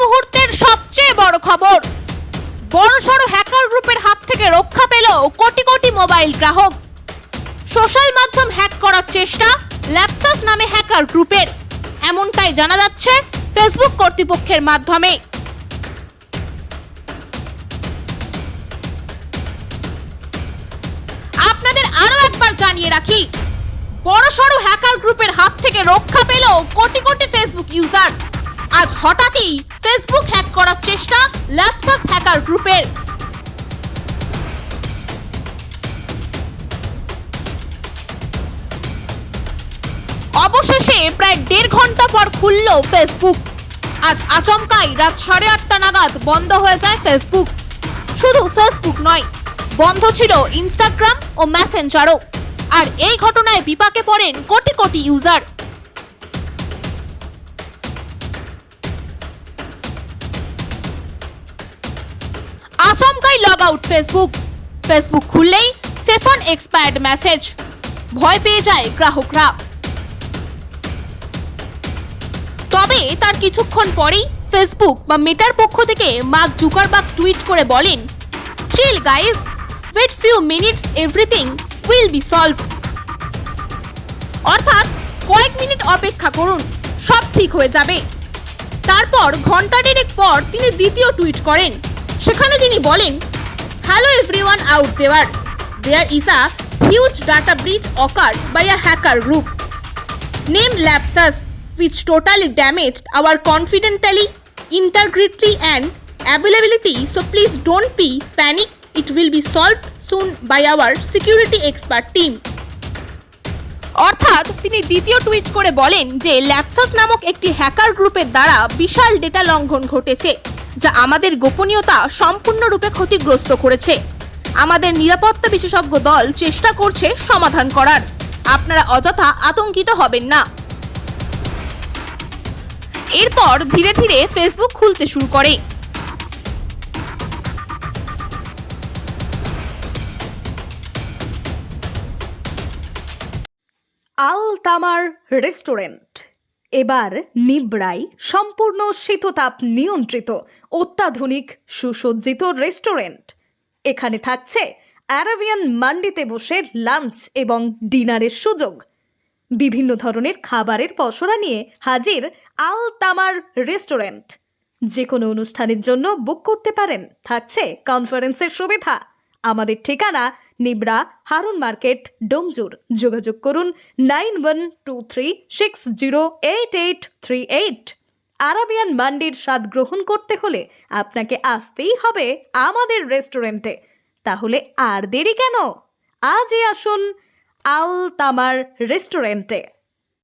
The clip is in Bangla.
মুহূর্তের সবচেয়ে বড় খবর, বড়সড় হ্যাকার গ্রুপের হাত থেকে রক্ষা পেল কোটি কোটি মোবাইল গ্রাহক। সোশ্যাল মাধ্যম হ্যাক করার চেষ্টা ল্যাপসাস নামে হ্যাকার গ্রুপের, এমনটাই জানা যাচ্ছে ফেসবুক কর্তৃপক্ষের মাধ্যমে। আপনাদের আরো একবার জানিয়ে রাখি, বড়সড় হ্যাকার গ্রুপের হাত থেকে রক্ষা পেল কোটি কোটি ফেসবুক ইউজার। আজ হঠাৎই ফেসবুক হ্যাক করার চেষ্টা ল্যাপসাস হ্যাকার গ্রুপের। অবশেষে প্রায় 1.5 ঘন্টা পর খুলল ফেসবুক। আজ আচমকাই রাত 8:30 নাগাদ বন্ধ হয়ে যায় ফেসবুক। শুধু ফেসবুক নয়, বন্ধ ছিল ইনস্টাগ্রাম ও মেসেঞ্জারও। আর এই ঘটনায় বিপাকে পড়েন কোটি কোটি ইউজার। আচমকাই লগ আউট ফেসবুক খুললেই সেশন এক্সপায়ার্ড মেসেজ। ভয় পেয়ে যায় গ্রাহকরা। তবে তার কিছুক্ষণ পরেই ফেসবুক বা মেটার পক্ষ থেকে মার্ক জুকারবার্গ টুইট করে বলেন, chill guys, wait few minutes, everything will be solved. অর্থাৎ কয়েক মিনিট অপেক্ষা করুন, সব ঠিক হয়ে যাবে। তারপর ঘন্টা দেড়েক পর তিনি দ্বিতীয় টুইট করেন। সেখানে তিনি বলেন, hello everyone out there is a huge data breach occurred by a hacker group named Lapsus, which totally damaged our confidentiality, integrity and availability. So please don't be panic. It will be solved soon by our security expert team. অর্থাৎ তিনি দ্বিতীয় টুইট করে বলেন যে ল্যাপসাস নামক একটি হ্যাকার গ্রুপের দ্বারা বিশাল ডেটা লঙ্ঘন ঘটেছে, যা আমাদের গোপনীয়তা সম্পূর্ণরূপে ক্ষতিগ্রস্ত করেছে। আমাদের নিরাপত্তা বিশেষজ্ঞ দল চেষ্টা করছে সমাধান করার। আপনারা অযথা আতঙ্কিত হবেন না। এরপর ধীরে ধীরে ফেসবুক খুলতে শুরু করে। আল তামার রেস্টুরেন্ট এবার নিবড়াই সম্পূর্ণ শীততাপ নিয়ন্ত্রিত অত্যাধুনিক সুসজ্জিত রেস্টুরেন্ট। এখানে থাকছে আরাবিয়ান মান্ডিতে বসে লাঞ্চ এবং ডিনারের সুযোগ। বিভিন্ন ধরনের খাবারের পসরা নিয়ে হাজির আল তামার রেস্টুরেন্ট। যে কোনো অনুষ্ঠানের জন্য বুক করতে পারেন, থাকছে কনফারেন্সের সুবিধা। আমাদের ঠিকানা নিবড়া হারুন মার্কেট, ডোমজুর। যোগাযোগ করুন 9123608838। আরাবিয়ান মান্ডির স্বাদ গ্রহণ করতে হলে আপনাকে আসতেই হবে আমাদের রেস্টুরেন্টে। তাহলে আর দেরি কেন? আজই আসুন আল তামার রেস্টুরেন্টে।